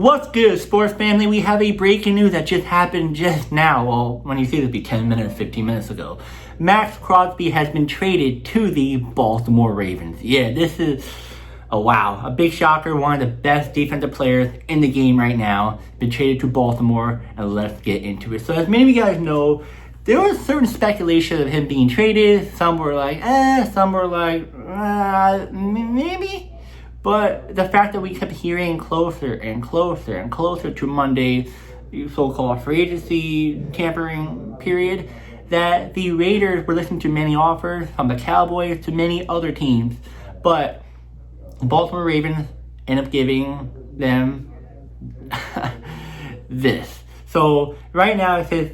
What's good, sports family? We have a breaking news that just happened just now. Well, when you see this, it'll be 10 minutes, 15 minutes ago. Maxx Crosby has been traded to the Baltimore Ravens. Yeah, this is a big shocker. One of the best defensive players in the game right now. Been traded to Baltimore, and let's get into it. So as many of you guys know, there was certain speculation of him being traded. Some were like, some were like, maybe. But the fact that we kept hearing closer and closer and closer to Monday's so-called free agency tampering period, that the Raiders were listening to many offers from the Cowboys to many other teams. But the Baltimore Ravens ended up giving them this. So right now it says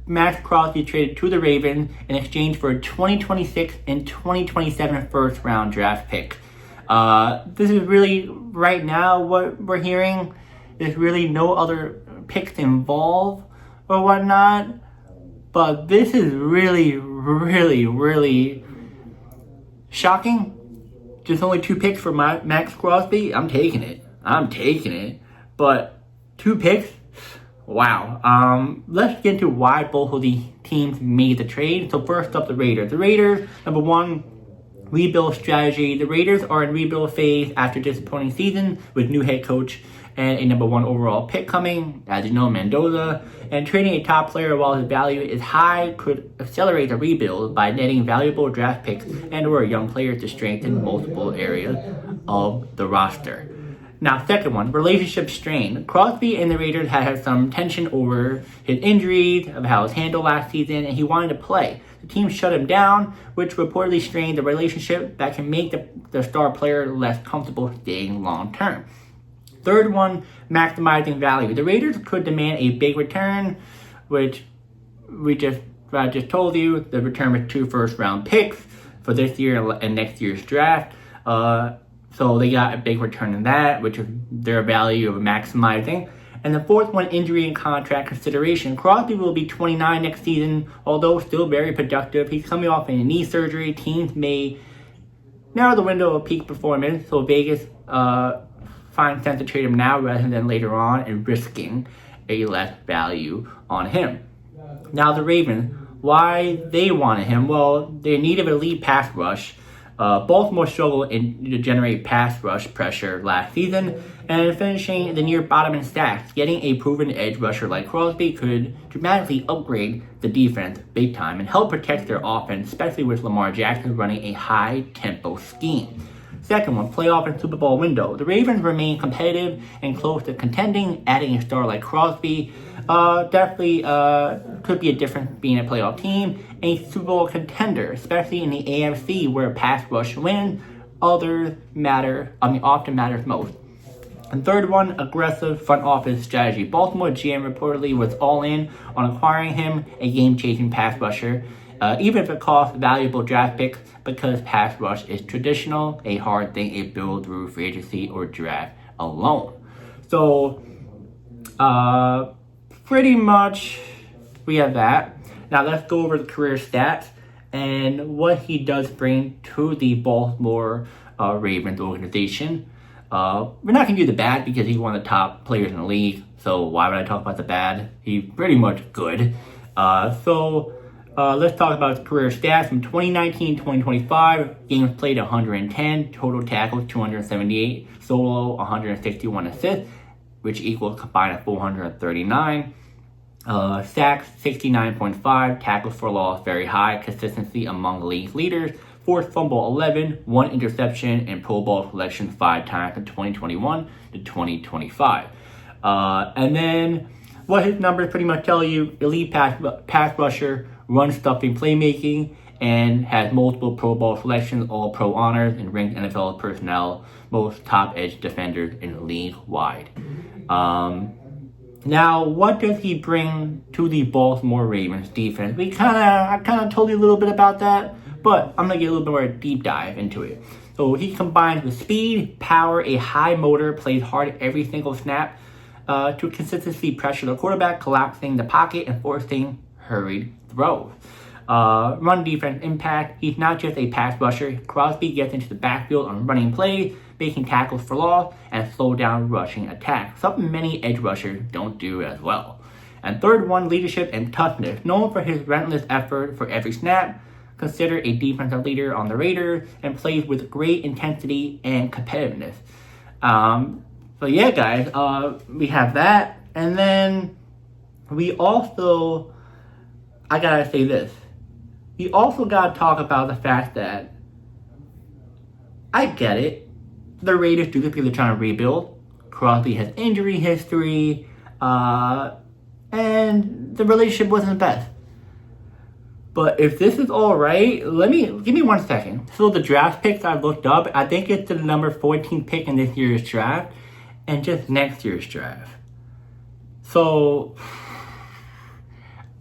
Maxx Crosby traded to the Ravens in exchange for a 2026 and 2027 first round draft pick. This is really, right now, what we're hearing. There's really no other picks involved or whatnot. But this is really, really, really shocking. Just only 2 picks for Maxx Crosby. I'm taking it. But 2 picks? Wow. Let's get into why both of the teams made the trade. So first up, the Raiders. The Raiders, number one, rebuild strategy. The Raiders are in rebuild phase after disappointing season with new head coach and a number 1 overall pick coming, as you know, Mendoza. And trading a top player while his value is high could accelerate the rebuild by netting valuable draft picks and or young players to strengthen multiple areas of the roster. Now, second one, relationship strain. Crosby and the Raiders had some tension over his injuries, of how it was handled last season, and he wanted to play. The team shut him down, which reportedly strained the relationship that can make the star player less comfortable staying long term. Third one, maximizing value. The Raiders could demand a big return, which I just told you. The return was 2 first round picks for this year and next year's draft. So they got a big return in that, which is their value of maximizing. And the fourth one, injury and contract consideration. Crosby will be 29 next season, although still very productive. He's coming off a knee surgery. Teams may narrow the window of peak performance, so Vegas finds sense to trade him now rather than later on and risking a less value on him. Now the Ravens, why they wanted him? Well, they needed an elite pass rush. Baltimore struggled to generate pass rush pressure last season, and finishing the near bottom in stats. Getting a proven edge rusher like Crosby could dramatically upgrade the defense big time and help protect their offense, especially with Lamar Jackson running a high-tempo scheme. Second one, playoff and Super Bowl window. The Ravens remain competitive and close to contending. Adding a star like Crosby definitely could be a difference being a playoff team. A Super Bowl contender, especially in the AFC where pass rush wins, often matters most. And third one, aggressive front office strategy. Baltimore GM reportedly was all in on acquiring him, a game-changing pass rusher, even if it costs valuable draft picks, because pass rush is traditional, a hard thing to build through free agency or draft alone. So, pretty much we have that. Now let's go over the career stats and what he does bring to the Baltimore Ravens organization. We're not going to do the bad because he's one of the top players in the league. So why would I talk about the bad? He's pretty much good. Let's talk about his career stats. From 2019 to 2025, games played 110, total tackles 278, solo 161 assists, which equals combined at 439. Sacks 69.5, tackles for loss very high, consistency among the league leaders. Forced fumble 11, 1 interception, and Pro Bowl selection 5 times from 2021 to 2025. And then what his numbers pretty much tell you: elite pass rusher, run stuffing playmaking, and has multiple Pro Bowl selections, all pro honors, and ranked NFL personnel, most top edge defenders in the league wide. Now, what does he bring to the Baltimore Ravens defense? I kind of told you a little bit about that, but I'm going to get a little bit more deep dive into it. So he combines with speed, power, a high motor, plays hard every single snap to consistently pressure the quarterback, collapsing the pocket and forcing hurried throws. Run defense impact. He's not just a pass rusher. Crosby gets into the backfield on running plays, making tackles for loss, and slow down rushing attack, something many edge rushers don't do as well. And third one, leadership and toughness. Known for his relentless effort for every snap, considered a defensive leader on the Raiders, and plays with great intensity and competitiveness. So yeah, guys, we have that. And then we also, I gotta say this. We also gotta talk about the fact that I get it. The Raiders do this because they're trying to rebuild. Crosby has injury history, and the relationship wasn't the best. But if this is all right, give me 1 second. So the draft picks I looked up, I think it's the number 14 pick in this year's draft and just next year's draft. So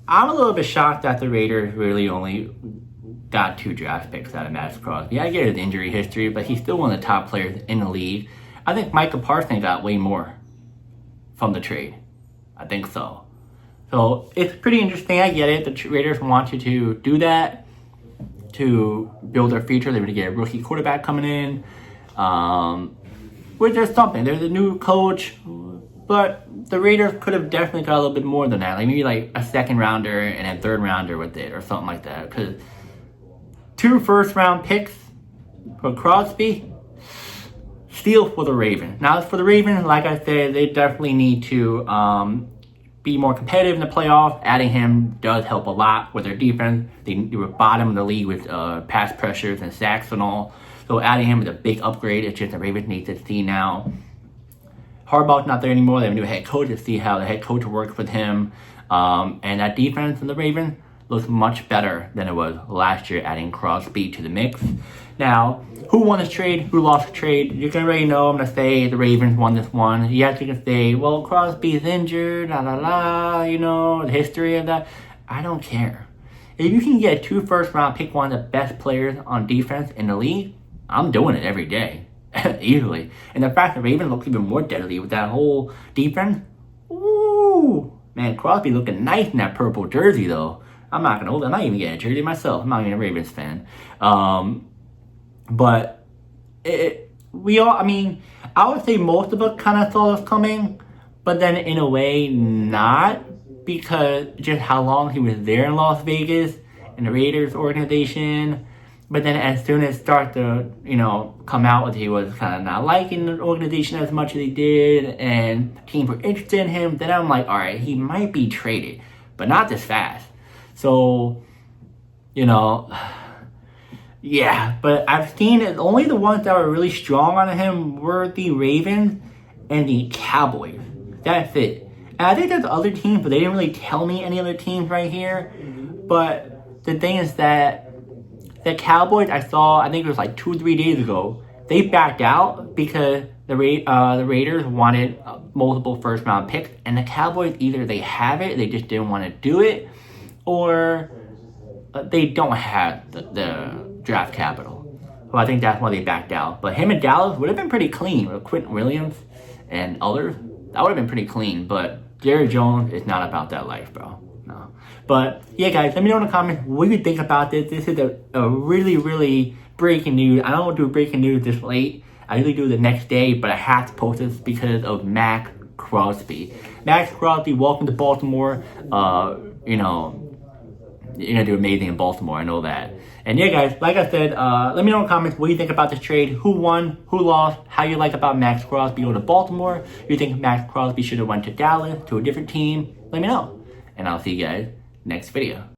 I'm a little bit shocked that the Raiders really only got 2 draft picks out of Maxx Crosby. I get his injury history, but he's still one of the top players in the league. I think Micah Parsons got way more from the trade. I think so. So it's pretty interesting. I get it. The Raiders wanted to do that to build their future. They were to get a rookie quarterback coming in. Which there's something. There's a new coach. But the Raiders could have definitely got a little bit more than that. Like maybe like a second rounder and a third rounder with it or something like that. Because 2 first-round picks for Crosby, steal for the Ravens. Now, as for the Ravens, like I said, they definitely need to be more competitive in the playoffs. Adding him does help a lot with their defense. They were bottom of the league with pass pressures and sacks and all. So adding him is a big upgrade. It's just the Ravens need to see now. Harbaugh's not there anymore. They have a new head coach to see how the head coach works with him. And that defense in the Ravens looks much better than it was last year, adding Crosby to the mix. Now, who won this trade? Who lost the trade? You can already know I'm going to say the Ravens won this one. Yes, you can say, well, Crosby's injured, the history of that. I don't care. If you can get 2 first-round pick, one of the best players on defense in the league, I'm doing it every day. Easily. And the fact the Ravens look even more deadly with that whole defense. Ooh. Man, Crosby looking nice in that purple jersey, though. I'm not even getting a jersey myself. I'm not even a Ravens fan. But I would say most of us kind of saw this coming, but then in a way not, because just how long he was there in Las Vegas in the Raiders organization. But then as soon as it started to, come out with he was kind of not liking the organization as much as he did, and teams were interested in him, then I'm like, all right, he might be traded, but not this fast. So, yeah, but I've seen it. Only the ones that were really strong on him were the Ravens and the Cowboys. That's it. And I think there's other teams, but they didn't really tell me any other teams right here. But the thing is that the Cowboys I think it was like 2 or 3 days ago, they backed out because the Raiders wanted multiple first-round picks. And the Cowboys, either they have it, they just didn't want to do it, or they don't have the draft capital. So I think that's why they backed out. But him and Dallas would have been pretty clean with Quentin Williams and others. That would have been pretty clean. But Jerry Jones is not about that life, bro. No. But yeah, guys, let me know in the comments what you think about this. This is a really, really breaking news. I don't do breaking news this late. I usually do it the next day, but I have to post this because of Maxx Crosby. Maxx Crosby, welcome to Baltimore. You're going to do amazing in Baltimore. I know that. And yeah, guys, like I said, let me know in the comments what you think about this trade. Who won? Who lost? How you like about Maxx Crosby going to Baltimore? You think Maxx Crosby should have went to Dallas, to a different team? Let me know. And I'll see you guys next video.